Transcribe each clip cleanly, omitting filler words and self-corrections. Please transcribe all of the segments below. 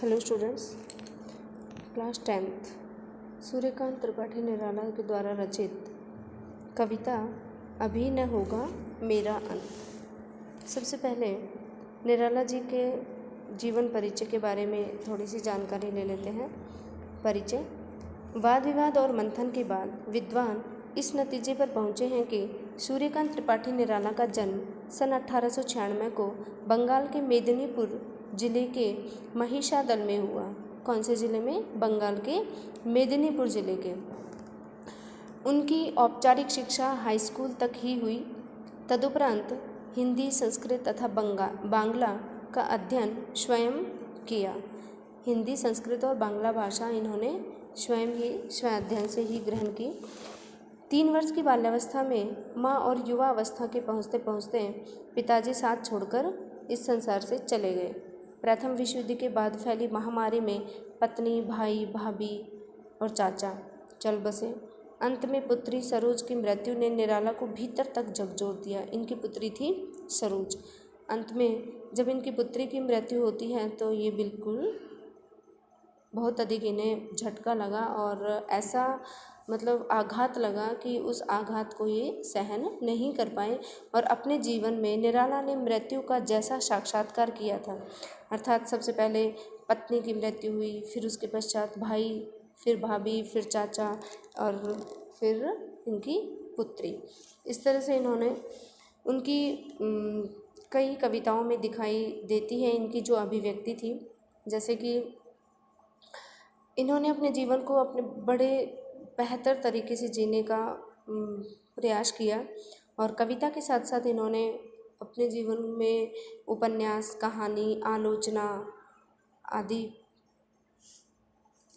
Hello students, class 10th Suryakant Tripathi Nirala के द्वारा रचित कविता अभी न होगा मेरा अंत। सबसे पहले निराला जी के जीवन परिचय के बारे में थोड़ी सी जानकारी ले लेते हैं। परिचय: वाद विवाद और मंथन के बाद विद्वान इस नतीजे पर पहुँचे हैं कि सूर्यकांत त्रिपाठी निराला का जन्म सन 1896 को बंगाल के मेदिनीपुर जिले के महिषादल में हुआ। कौन से ज़िले में? बंगाल के मेदिनीपुर जिले के। उनकी औपचारिक शिक्षा हाई स्कूल तक ही हुई। तदुपरांत हिंदी, संस्कृत तथा बांग्ला का अध्ययन स्वयं किया। हिंदी, संस्कृत और बांग्ला भाषा इन्होंने स्वयं अध्ययन से ही ग्रहण की। 3 वर्ष की बाल्यावस्था में माँ और युवा अवस्था के पहुँचते पहुँचते पिताजी साथ छोड़कर इस संसार से चले गए। प्रथम विश्व युद्ध के बाद फैली महामारी में पत्नी, भाई, भाभी और चाचा चल बसे। अंत में पुत्री सरोज की मृत्यु ने निराला को भीतर तक झकझोर दिया। इनकी पुत्री थी सरोज। अंत में जब इनकी पुत्री की मृत्यु होती है तो ये बिल्कुल बहुत अधिक इन्हें झटका लगा और ऐसा आघात लगा कि उस आघात को ये सहन नहीं कर पाए और अपने जीवन में निराला ने मृत्यु का जैसा साक्षात्कार किया था, अर्थात सबसे पहले पत्नी की मृत्यु हुई, फिर उसके पश्चात भाई, फिर भाभी, फिर चाचा और फिर इनकी पुत्री। इस तरह से इन्होंने उनकी कई कविताओं में दिखाई देती है इनकी जो अभिव्यक्ति थी। जैसे कि इन्होंने अपने जीवन को अपने बड़े बेहतर तरीके से जीने का प्रयास किया और कविता के साथ साथ इन्होंने अपने जीवन में उपन्यास, कहानी, आलोचना आदि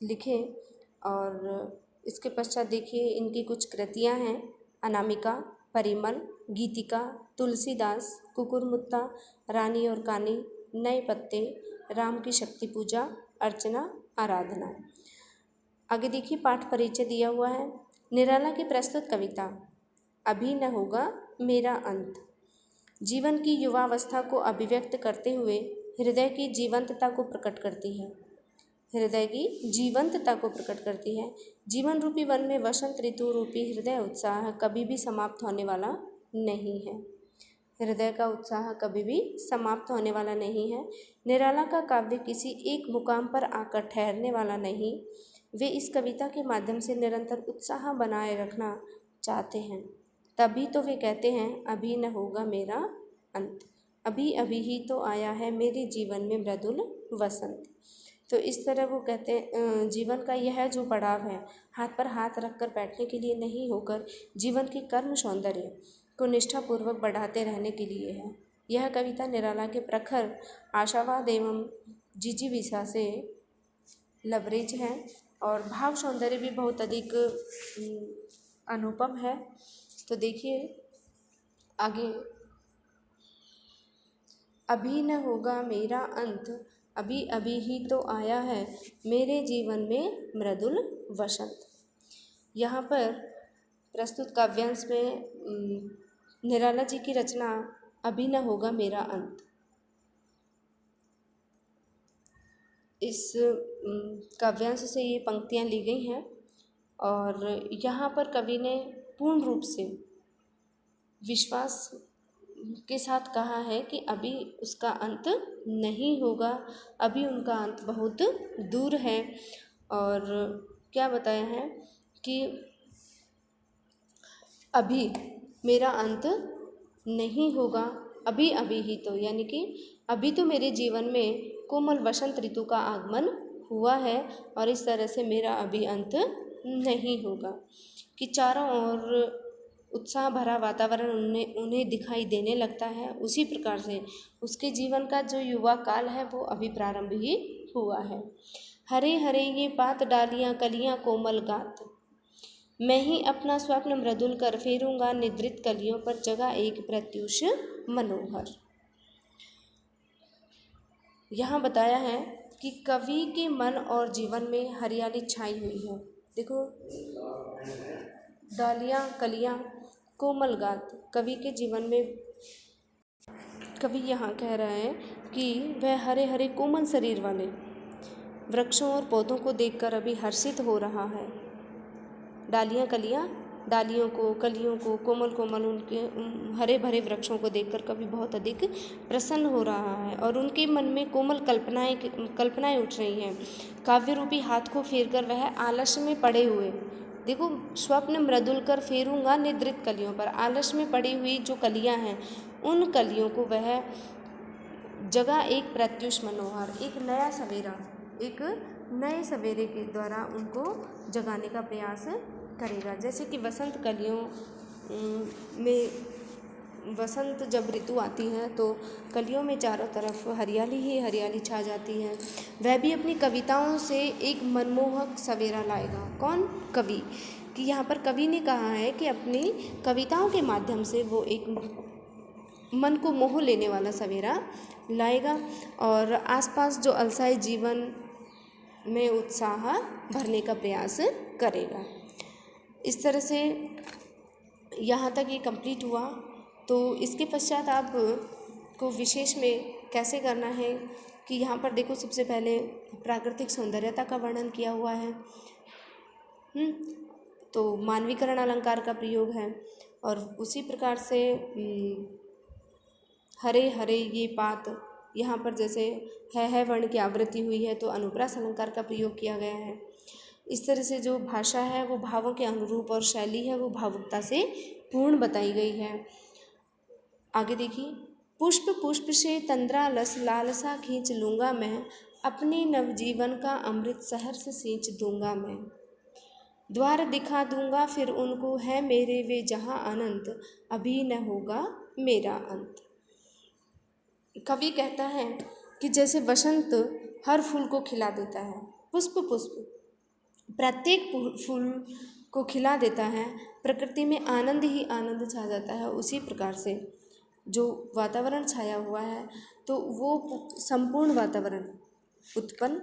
लिखे। और इसके पश्चात देखिए इनकी कुछ कृतियां हैं: अनामिका, परिमल, गीतिका, तुलसीदास, कुकुरमुत्ता, रानी और कानी, नए पत्ते, राम की शक्ति पूजा, अर्चना, आराधना। आगे देखिए पाठ परिचय दिया हुआ है। निराला की प्रस्तुत कविता अभी न होगा मेरा अंत जीवन की युवावस्था को अभिव्यक्त करते हुए हृदय की जीवंतता को प्रकट करती है। हृदय की जीवंतता को प्रकट करती है। जीवन रूपी वन में वसंत ऋतु रूपी हृदय उत्साह कभी भी समाप्त होने वाला नहीं है। हृदय का उत्साह कभी भी समाप्त होने वाला नहीं है। निराला का काव्य किसी एक मुकाम पर आकर ठहरने वाला नहीं। वे इस कविता के माध्यम से निरंतर उत्साह बनाए रखना चाहते हैं। तभी तो वे कहते हैं अभी न होगा मेरा अंत, अभी अभी ही तो आया है मेरे जीवन में मृदुल वसंत। तो इस तरह वो कहते हैं जीवन का यह जो पड़ाव है हाथ पर हाथ रखकर बैठने के लिए नहीं होकर जीवन के कर्म सौंदर्य को निष्ठापूर्वक बढ़ाते रहने के लिए है। यह कविता निराला के प्रखर आशावाद एवं जिजीविषा से लबरेज है और भाव सौंदर्य भी बहुत अधिक अनुपम है। तो देखिए आगे, अभी न होगा मेरा अंत, अभी अभी ही तो आया है मेरे जीवन में मृदुल वसंत। यहाँ पर प्रस्तुत काव्यांश में निराला जी की रचना अभी न होगा मेरा अंत, इस काव्यांश से ये पंक्तियाँ ली गई हैं और यहाँ पर कवि ने पूर्ण रूप से विश्वास के साथ कहा है कि अभी उसका अंत नहीं होगा, अभी उनका अंत बहुत दूर है। और क्या बताया है कि अभी मेरा अंत नहीं होगा, अभी अभी ही तो, यानी कि अभी तो मेरे जीवन में कोमल वसंत ऋतु का आगमन हुआ है और इस तरह से मेरा अभी अंत नहीं होगा। कि चारों ओर उत्साह भरा वातावरण उन्हें दिखाई देने लगता है, उसी प्रकार से उसके जीवन का जो युवा काल है वो अभी प्रारंभ ही हुआ है। हरे हरे ये पात डालियाँ कलियाँ कोमल गात, मैं ही अपना स्वप्न मृदुल कर फेरूंगा निद्रित कलियों पर जगा एक प्रत्युष मनोहर। यहाँ बताया है कि कवि के मन और जीवन में हरियाली छाई हुई है। देखो, डालियाँ कलियाँ कोमल गात, कवि के जीवन में कवि यहाँ कह रहे हैं कि वह हरे हरे कोमल शरीर वाले वृक्षों और पौधों को देखकर अभी हर्षित हो रहा है। डालियाँ कलियाँ, डालियों को, कलियों को, कोमल कोमल उनके हरे भरे वृक्षों को देखकर कवि बहुत अधिक प्रसन्न हो रहा है और उनके मन में कोमल कल्पनाएं उठ रही हैं। काव्य रूपी हाथ को फेरकर वह आलस्य में पड़े हुए, देखो, स्वप्न मृदुल कर फेरूंगा निद्रित कलियों पर, आलस्य में पड़ी हुई जो कलियां हैं उन कलियों को वह जगा एक प्रत्युष मनोहर, एक नया सवेरा, एक नए सवेरे के द्वारा उनको जगाने का प्रयास करेगा। जैसे कि वसंत कलियों में, वसंत जब ऋतु आती है तो कलियों में चारों तरफ हरियाली ही हरियाली छा जाती है। वह भी अपनी कविताओं से एक मनमोहक सवेरा लाएगा। कौन? कवि। कि यहाँ पर कवि ने कहा है कि अपनी कविताओं के माध्यम से वो एक मन को मोह लेने वाला सवेरा लाएगा और आसपास जो अलसाए जीवन में उत्साह भरने का प्रयास करेगा। इस तरह से यहाँ तक ये कंप्लीट हुआ। तो इसके पश्चात आपको विशेष में कैसे करना है कि यहाँ पर देखो, सबसे पहले प्राकृतिक सौंदर्यता का वर्णन किया हुआ है। तो मानवीकरण अलंकार का प्रयोग है और उसी प्रकार से हरे हरे ये पात, यहाँ पर जैसे है वर्ण की आवृत्ति हुई है तो अनुप्रास अलंकार का प्रयोग किया गया है। इस तरह से जो भाषा है वो भावों के अनुरूप और शैली है वो भावुकता से पूर्ण बताई गई है। आगे देखिए, पुष्प पुष्प से तंद्रालस लालसा खींच लूँगा मैं, अपने नवजीवन का अमृत सहर से सींच दूँगा मैं, द्वार दिखा दूँगा फिर उनको, है मेरे वे जहाँ अनंत, अभी न होगा मेरा अंत। कवि कहता है कि जैसे वसंत हर फूल को खिला देता है, पुष्प पुष्प प्रत्येक फूल को खिला देता है, प्रकृति में आनंद ही आनंद छा जाता है, उसी प्रकार से जो वातावरण छाया हुआ है तो वो संपूर्ण वातावरण उत्पन्न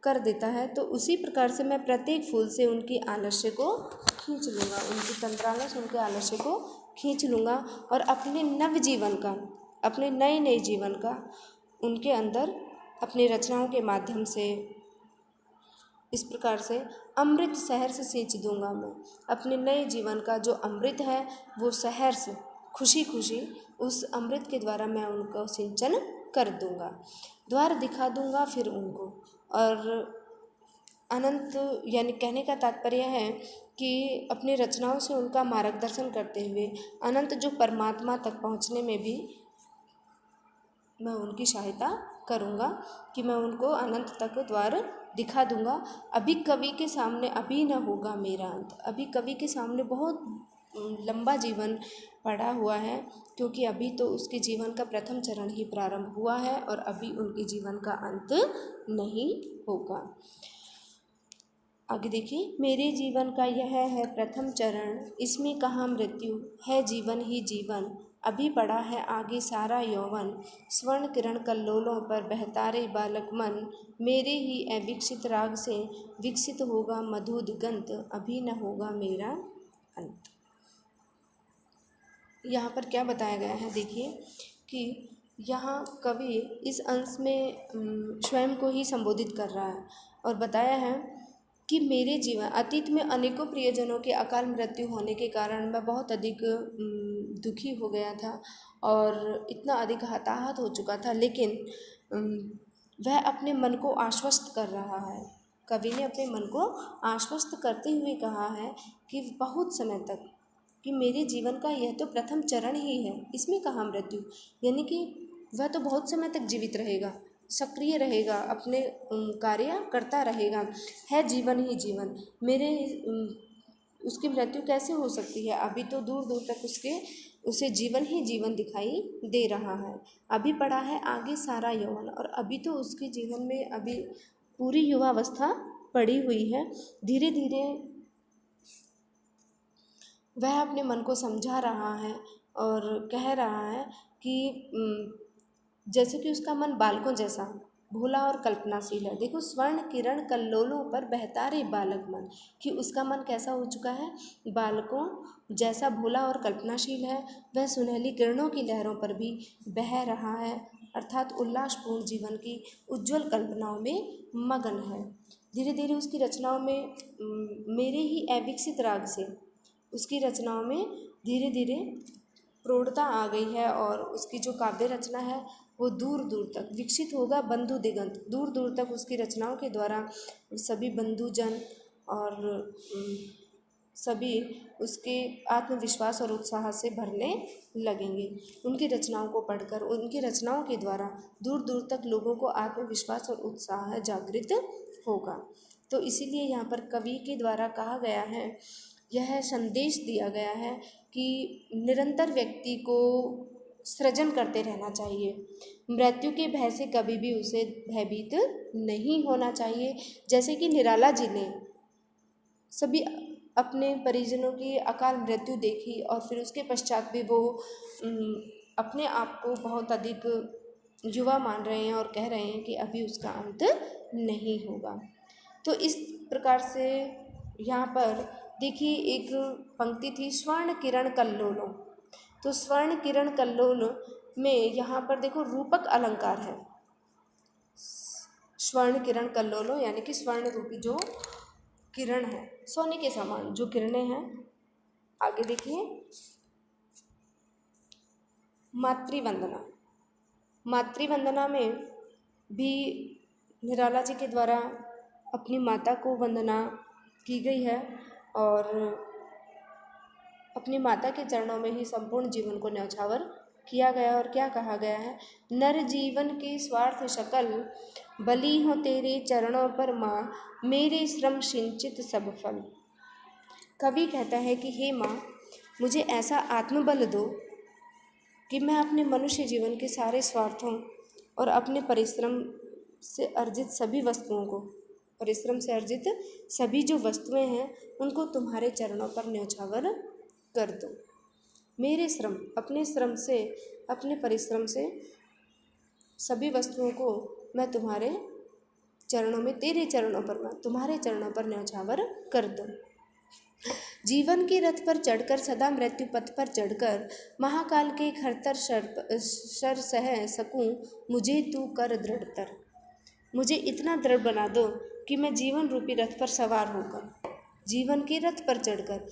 कर देता है। तो उसी प्रकार से मैं प्रत्येक फूल से उनकी आलस्य को खींच लूँगा, उनकी तंद्रालस, उनके आलस्य को खींच लूँगा और अपने नव जीवन का, अपने नए नए जीवन का उनके अंदर अपनी रचनाओं के माध्यम से इस प्रकार से अमृत शहर से सींच दूँगा मैं, अपने नए जीवन का जो अमृत है वो शहर से खुशी खुशी उस अमृत के द्वारा मैं उनको सिंचन कर दूँगा, द्वार दिखा दूँगा फिर उनको। और अनंत यानी कहने का तात्पर्य है कि अपनी रचनाओं से उनका मार्गदर्शन करते हुए अनंत जो परमात्मा तक पहुँचने में भी मैं उनकी सहायता करूँगा, कि मैं उनको अनंत तक द्वार दिखा दूँगा। अभी कवि के सामने अभी न होगा मेरा अंत, अभी कवि के सामने बहुत लंबा जीवन पड़ा हुआ है, क्योंकि अभी तो उसके जीवन का प्रथम चरण ही प्रारंभ हुआ है और अभी उनके जीवन का अंत नहीं होगा। आगे देखिए, मेरे जीवन का यह है प्रथम चरण, इसमें कहाँ मृत्यु है जीवन ही जीवन, अभी पड़ा है आगे सारा यौवन, स्वर्ण किरण कल्लोलों पर बहतारे बालक मन, मेरे ही अविकसित राग से विकसित होगा मधु दिगंत, अभी न होगा मेरा अंत। यहाँ पर क्या बताया गया है, देखिए कि यहाँ कवि इस अंश में स्वयं को ही संबोधित कर रहा है और बताया है कि मेरे जीवन, अतीत में अनेकों प्रियजनों के अकाल मृत्यु होने के कारण मैं बहुत अधिक दुखी हो गया था और इतना अधिक हताहत हो चुका था, लेकिन वह अपने मन को आश्वस्त कर रहा है। कवि ने अपने मन को आश्वस्त करते हुए कहा है कि बहुत समय तक, कि मेरे जीवन का यह तो प्रथम चरण ही है, इसमें कहाँ मृत्यु, यानी कि वह तो बहुत समय तक जीवित रहेगा, सक्रिय रहेगा, अपने कार्य करता रहेगा, है जीवन ही जीवन, मेरे उसकी मृत्यु कैसे हो सकती है, अभी तो दूर दूर तक उसे जीवन ही जीवन दिखाई दे रहा है, अभी पड़ा है आगे सारा यौवन, और अभी तो उसके जीवन में अभी पूरी युवावस्था पड़ी हुई है। धीरे धीरे वह अपने मन को समझा रहा है और कह रहा है कि जैसे कि उसका मन बालकों जैसा भोला और कल्पनाशील है। देखो, स्वर्ण किरण कल्लोलों पर बहतारे बालक मन, कि उसका मन कैसा हो चुका है, बालकों जैसा भोला और कल्पनाशील है। वह सुनहली किरणों की लहरों पर भी बह रहा है अर्थात उल्लासपूर्ण जीवन की उज्जवल कल्पनाओं में मगन है। धीरे धीरे उसकी रचनाओं में मेरे ही अविकसित राग से उसकी रचनाओं में धीरे धीरे प्रौढ़ता आ गई है और उसकी जो काव्य रचना है वो दूर दूर तक विकसित होगा। बंधु दिगंत, दूर दूर तक उसकी रचनाओं के द्वारा सभी बंधुजन और सभी उसके आत्मविश्वास और उत्साह से भरने लगेंगे। उनकी रचनाओं को पढ़कर, उनकी रचनाओं के द्वारा दूर दूर तक लोगों को आत्मविश्वास और उत्साह जागृत होगा। तो इसीलिए यहाँ पर कवि के द्वारा कहा गया है, यह संदेश दिया गया है कि निरंतर व्यक्ति को सृजन करते रहना चाहिए। मृत्यु के भय से कभी भी उसे भयभीत नहीं होना चाहिए। जैसे कि निराला जी ने सभी अपने परिजनों की अकाल मृत्यु देखी और फिर उसके पश्चात भी वो अपने आप को बहुत अधिक युवा मान रहे हैं और कह रहे हैं कि अभी उसका अंत नहीं होगा। तो इस प्रकार से यहाँ पर देखिए एक पंक्ति थी, स्वर्ण किरण कल्लोलो। तो स्वर्ण किरण कल्लोल में यहाँ पर देखो रूपक अलंकार है। स्वर्ण किरण कल्लोलो यानी कि स्वर्ण रूपी जो किरण है, सोने के समान जो किरणें हैं। आगे देखिए मातृवंदना। मातृवंदना में भी निराला जी के द्वारा अपनी माता को वंदना की गई है और अपनी माता के चरणों में ही संपूर्ण जीवन को न्यौछावर किया गया। और क्या कहा गया है, नर जीवन के स्वार्थ शकल बली हो तेरे चरणों पर माँ, मेरे श्रम सिंचित सब फल। कवि कहता है कि हे माँ, मुझे ऐसा आत्मबल दो कि मैं अपने मनुष्य जीवन के सारे स्वार्थों और अपने परिश्रम से अर्जित सभी वस्तुओं को, परिश्रम से अर्जित सभी जो वस्तुएं हैं उनको तुम्हारे चरणों पर न्यौछावर कर दो। मेरे श्रम, अपने श्रम से, अपने परिश्रम से सभी वस्तुओं को मैं तुम्हारे चरणों में, तेरे चरणों पर, मैं तुम्हारे चरणों पर न्यौछावर कर दूं। जीवन के रथ पर चढ़कर, सदा मृत्यु पथ पर चढ़कर, महाकाल के खरतर शर सह सकूं, मुझे तू कर दृढ़तर। मुझे इतना दृढ़ बना दो कि मैं जीवन रूपी रथ पर सवार होकर, जीवन के रथ पर चढ़कर,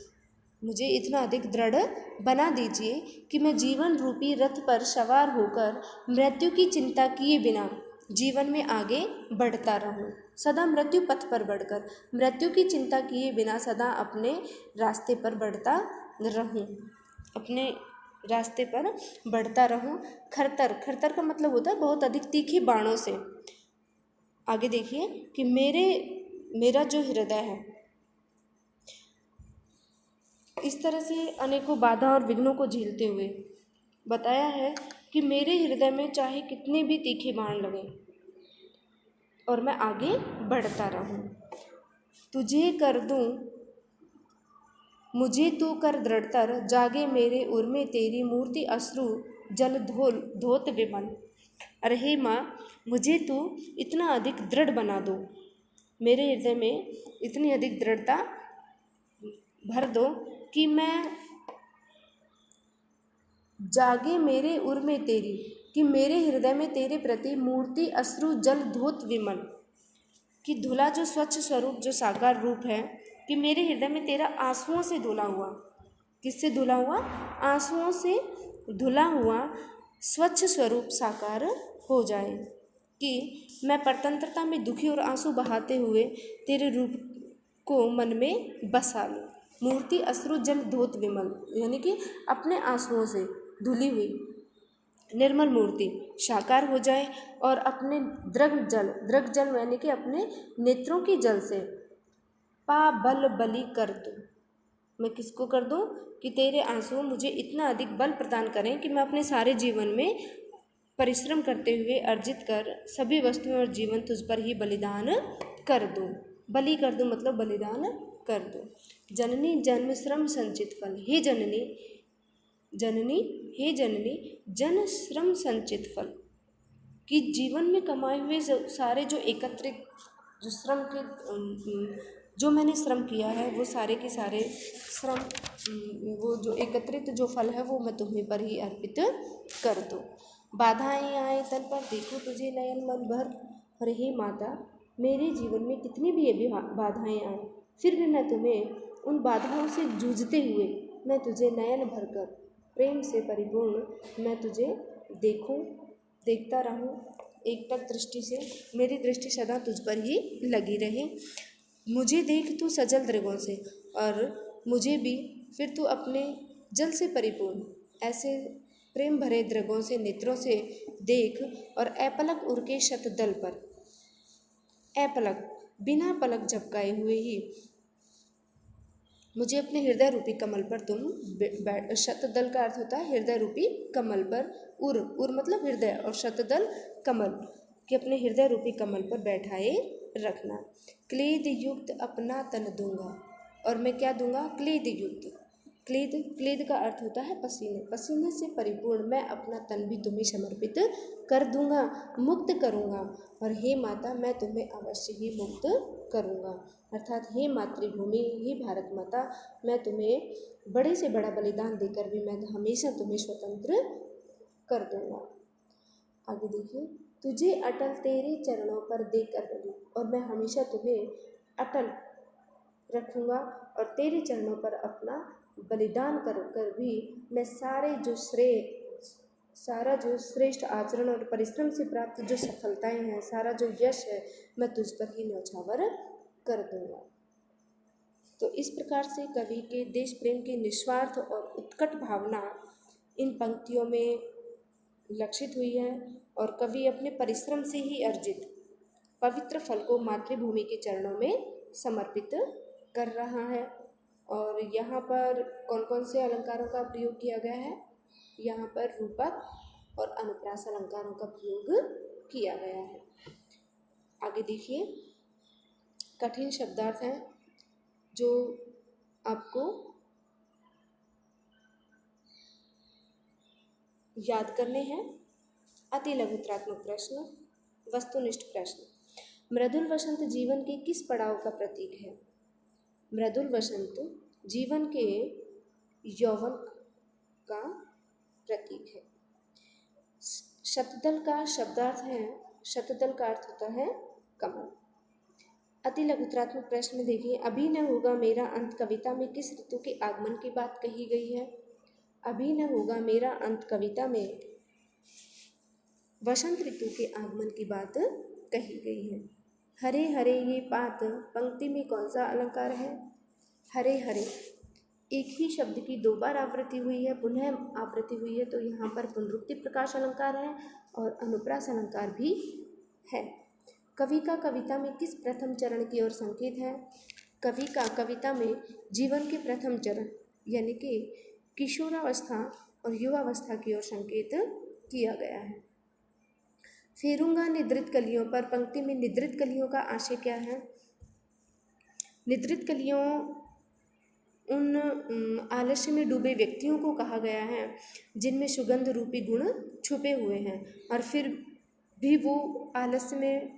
मुझे इतना अधिक दृढ़ बना दीजिए कि मैं जीवन रूपी रथ पर सवार होकर मृत्यु की चिंता किए बिना जीवन में आगे बढ़ता रहूं। सदा मृत्यु पथ पर बढ़कर, मृत्यु की चिंता किए बिना सदा अपने रास्ते पर बढ़ता रहूं, अपने रास्ते पर बढ़ता रहूं। खरतर, खरतर का मतलब होता है बहुत अधिक तीखी बाणों से। आगे देखिए कि मेरा जो हृदय है, इस तरह से अनेकों बाधा और विघ्नों को झेलते हुए बताया है कि मेरे हृदय में चाहे कितने भी तीखे बाण लगे और मैं आगे बढ़ता रहूं। तुझे कर दूं, मुझे तू कर दृढ़तर, जागे मेरे उर में तेरी मूर्ति अश्रु जल धोत विमल। अरे हे माँ, मुझे तू इतना अधिक दृढ़ बना दो, मेरे हृदय में इतनी अधिक दृढ़ता भर दो कि मैं जागे मेरे उर में तेरी, कि मेरे हृदय में तेरे प्रति मूर्ति अश्रु जल धोत विमल, कि धुला जो स्वच्छ स्वरूप, जो साकार रूप है, कि मेरे हृदय में तेरा आंसुओं से धुला हुआ, किससे धुला हुआ, आंसुओं से धुला हुआ स्वच्छ स्वरूप साकार हो जाए, कि मैं परतंत्रता में दुखी और आंसू बहाते हुए तेरे रूप को मन में बसा लूं। मूर्ति अश्रु जल धोत विमल, यानी कि अपने आंसुओं से धुली हुई निर्मल मूर्ति साकार हो जाए और अपने दृग जल यानी कि अपने नेत्रों के जल से पा बल बलि कर दूं। मैं किसको कर दूं, कि तेरे आंसू मुझे इतना अधिक बल प्रदान करें कि मैं अपने सारे जीवन में परिश्रम करते हुए अर्जित कर सभी वस्तुएं और जीवन तुझ पर ही बलिदान कर दूं। बलि कर दूं मतलब बलिदान कर दूं। जननी जन्म श्रम संचित फल, हे जननी, जननी हे जननी जन श्रम संचित फल, कि जीवन में कमाए हुए सारे जो एकत्रित जो श्रम के जो मैंने श्रम किया है वो सारे के सारे श्रम, वो जो एकत्रित जो फल है वो मैं तुम्हें पर ही अर्पित कर दूं। बाधाएं आए तन पर देखूं तुझे नयन मन भर। और हे माता, मेरे जीवन में कितनी भी अभी बाधाएं आए, फिर भी मैं तुम्हें उन बाधाओं से जूझते हुए मैं तुझे नयन भरकर प्रेम से परिपूर्ण मैं तुझे देखूं, देखता रहूं एकटक दृष्टि से। मेरी दृष्टि सदा तुझ पर ही लगी रहे। मुझे देख तू सजल दृगों से, और मुझे भी फिर तू अपने जल से परिपूर्ण ऐसे प्रेम भरे दृगों से, नेत्रों से देख, और अपलक उर्के शतदल पर, अपलक बिना पलक झपकाए हुए ही मुझे अपने हृदय रूपी कमल पर तुम शतदल का अर्थ होता है हृदय रूपी कमल पर, उर मतलब हृदय, और शतदल कमल कि अपने हृदय रूपी कमल पर बैठाए रखना। क्लेद युक्त अपना तन दूंगा, और मैं क्या दूंगा? क्लेद युक्त। क्लेद का अर्थ होता है पसीने, पसीने से परिपूर्ण मैं अपना तन भी तुम्हें समर्पित कर दूंगा, मुक्त करूंगा। और हे माता, मैं तुम्हें अवश्य ही मुक्त करूंगा। अर्थात हे मातृभूमि, हे भारत माता, मैं तुम्हें बड़े से बड़ा बलिदान देकर भी मैं हमेशा तुम्हें स्वतंत्र कर दूंगा। आगे देखिए, तुझे अटल तेरे चरणों पर देकर बलि, और मैं हमेशा तुम्हें अटल रखूंगा और तेरे चरणों पर अपना बलिदान कर भी मैं सारा जो श्रेष्ठ आचरण और परिश्रम से प्राप्त जो सफलताएं हैं, सारा जो यश है, मैं तुझ पर ही न्यौछावर कर दूंगा। तो इस प्रकार से कवि के देश प्रेम की निस्वार्थ और उत्कट भावना इन पंक्तियों में लक्षित हुई है, और कवि अपने परिश्रम से ही अर्जित पवित्र फल को मातृभूमि के चरणों में समर्पित कर रहा है। और यहाँ पर कौन कौन से अलंकारों का प्रयोग किया गया है? यहाँ पर रूपक और अनुप्रास अलंकारों का प्रयोग किया गया है। आगे देखिए, कठिन शब्दार्थ हैं जो आपको याद करने हैं। अति लघुत्रात्मक प्रश्न, वस्तुनिष्ठ प्रश्न। मृदुल वसंत जीवन के किस पड़ाव का प्रतीक है? मृदुल वसंत जीवन के यौवन का प्रतीक है। शतदल का शब्दार्थ है, शतदल का अर्थ होता है कमल। अति लघुत्रात्मक प्रश्न में देखिए, अभी न होगा मेरा अंत कविता में किस ऋतु के आगमन की बात कही गई है? अभी न होगा मेरा अंत कविता में वसंत ऋतु के आगमन की बात कही गई है। हरे हरे ये पात पंक्ति में कौन सा अलंकार है? हरे हरे एक ही शब्द की दो बार आवृत्ति हुई है, पुनः आवृत्ति हुई है, तो यहाँ पर पुनरुक्ति प्रकाश अलंकार है और अनुप्रास अलंकार भी है। कवि का कविता में किस प्रथम चरण की ओर संकेत है? कवि का कविता में जीवन के प्रथम चरण यानी कि किशोरावस्था और युवावस्था की ओर संकेत किया गया है। फेरूंगा निद्रित कलियों पर पंक्ति में निद्रित कलियों का आशय क्या है? निद्रित कलियों उन आलस्य में डूबे व्यक्तियों को कहा गया है जिनमें सुगंध रूपी गुण छुपे हुए हैं और फिर भी वो आलस्य में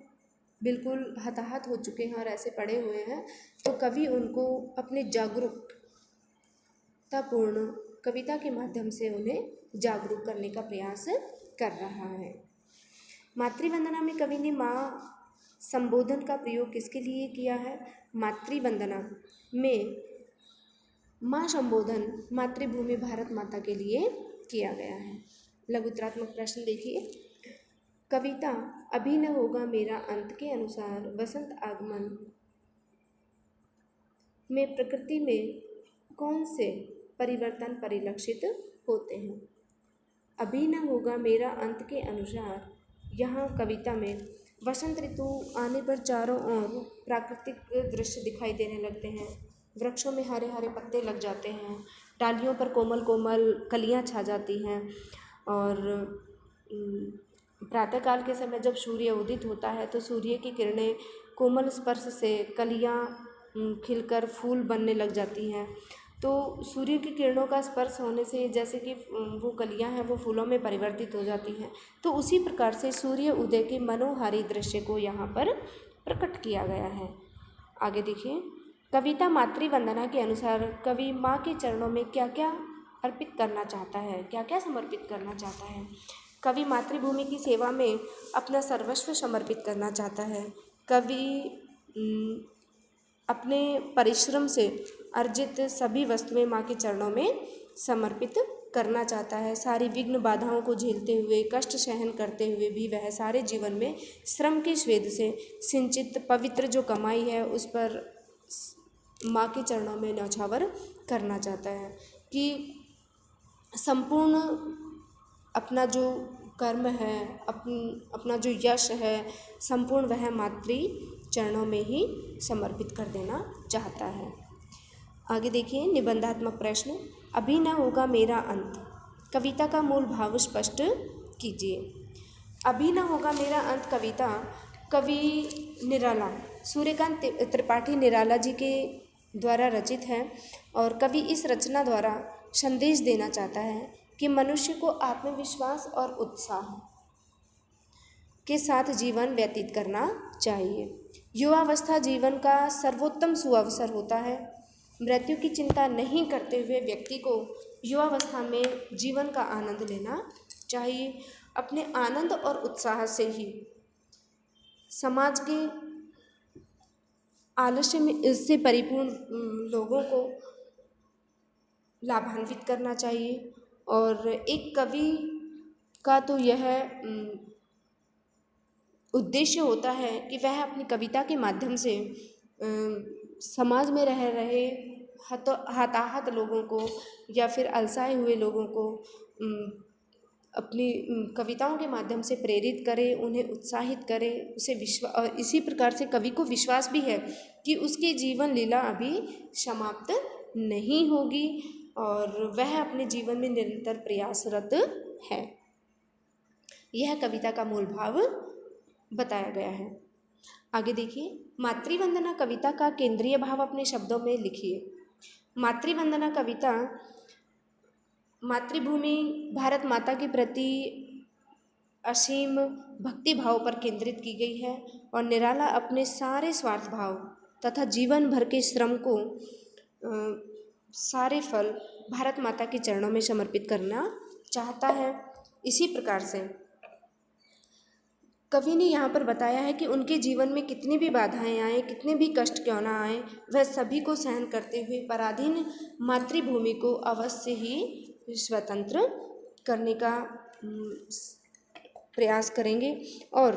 बिल्कुल हताहत हो चुके हैं और ऐसे पड़े हुए हैं, तो कवि उनको अपने जागरूकतापूर्ण कविता के माध्यम से उन्हें जागरूक करने का प्रयास कर रहा है। मातृवंदना में कवि ने माँ संबोधन का प्रयोग किसके लिए किया है? मातृवंदना में माँ संबोधन मातृभूमि भारत माता के लिए किया गया है। लघुत्रात्मक प्रश्न देखिए, कविता अभी न होगा मेरा अंत के अनुसार वसंत आगमन में प्रकृति में कौन से परिवर्तन परिलक्षित होते हैं? अभी न होगा मेरा अंत के अनुसार यहाँ कविता में वसंत ऋतु आने पर चारों ओर प्राकृतिक दृश्य दिखाई देने लगते हैं। वृक्षों में हरे हरे पत्ते लग जाते हैं, डालियों पर कोमल कोमल कलियाँ छा जाती हैं, और प्रातःकाल के समय जब सूर्य उदित होता है तो सूर्य की किरणें कोमल स्पर्श से कलियाँ खिलकर फूल बनने लग जाती हैं। तो सूर्य की किरणों का स्पर्श होने से जैसे कि वो कलियाँ हैं वो फूलों में परिवर्तित हो जाती हैं। तो उसी प्रकार से सूर्य उदय के मनोहारी दृश्य को यहाँ पर प्रकट किया गया है। आगे देखिए, कविता मातृवंदना के अनुसार कवि माँ के चरणों में क्या क्या अर्पित करना चाहता है, क्या क्या समर्पित करना चाहता है? कवि मातृभूमि की सेवा में अपना सर्वस्व समर्पित करना चाहता है। कवि अपने परिश्रम से अर्जित सभी वस्तुएं माँ के चरणों में समर्पित करना चाहता है। सारी विघ्न बाधाओं को झेलते हुए, कष्ट सहन करते हुए भी वह सारे जीवन में श्रम के स्वेद से सिंचित पवित्र जो कमाई है उस पर माँ के चरणों में न्यौछावर करना चाहता है कि संपूर्ण अपना जो कर्म है, अपना जो यश है, संपूर्ण वह मातृ चरणों में ही समर्पित कर देना चाहता है। आगे देखिए निबंधात्मक प्रश्न, अभी न होगा मेरा अंत, कविता का मूल भाव स्पष्ट कीजिए। अभी न होगा मेरा अंत कविता कवि निराला सूर्यकांत त्रिपाठी निराला जी के द्वारा रचित है और कवि इस रचना द्वारा संदेश देना चाहता है कि मनुष्य को आत्मविश्वास और उत्साह के साथ जीवन व्यतीत करना चाहिए। युवावस्था जीवन का सर्वोत्तम सुअवसर होता है। मृत्यु की चिंता नहीं करते हुए व्यक्ति को युवावस्था में जीवन का आनंद लेना चाहिए। अपने आनंद और उत्साह से ही समाज के आलस्य में इससे परिपूर्ण लोगों को लाभान्वित करना चाहिए। और एक कवि का तो यह उद्देश्य होता है कि वह अपनी कविता के माध्यम से समाज में रह रहे हताहत लोगों को या फिर अलसाए हुए लोगों को अपनी कविताओं के माध्यम से प्रेरित करे, उन्हें उत्साहित करे, और इसी प्रकार से कवि को विश्वास भी है कि उसकी जीवन लीला अभी समाप्त नहीं होगी और वह अपने जीवन में निरंतर प्रयासरत है। यह कविता का मूल भाव बताया गया है। आगे देखिए, मातृवंदना कविता का केंद्रीय भाव अपने शब्दों में लिखिए। मातृवंदना कविता मातृभूमि भारत माता के प्रति असीम भक्ति भाव पर केंद्रित की गई है और निराला अपने सारे स्वार्थ भाव तथा जीवन भर के श्रम को सारे फल भारत माता के चरणों में समर्पित करना चाहता है। इसी प्रकार से कवि ने यहाँ पर बताया है कि उनके जीवन में कितनी भी बाधाएं आए, कितने भी कष्ट क्यों ना आए, वह सभी को सहन करते हुए पराधीन मातृभूमि को अवश्य ही स्वतंत्र करने का प्रयास करेंगे और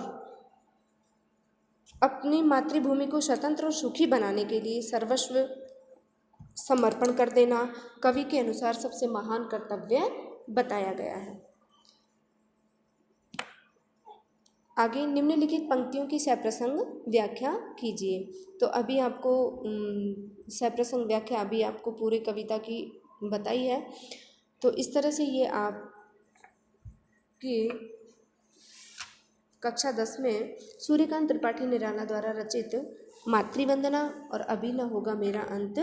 अपनी मातृभूमि को स्वतंत्र और सुखी बनाने के लिए सर्वस्व समर्पण कर देना कवि के अनुसार सबसे महान कर्तव्य बताया गया है। आगे निम्नलिखित पंक्तियों की सप्रसंग व्याख्या कीजिए। तो अभी आपको सप्रसंग व्याख्या अभी आपको पूरे कविता की बताई है। तो इस तरह से ये आप की कक्षा 10 में सूर्यकांत त्रिपाठी निराला द्वारा रचित मातृवंदना और अभी न होगा मेरा अंत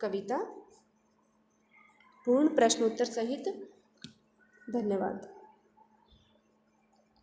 कविता पूर्ण प्रश्नोत्तर सहित। धन्यवाद।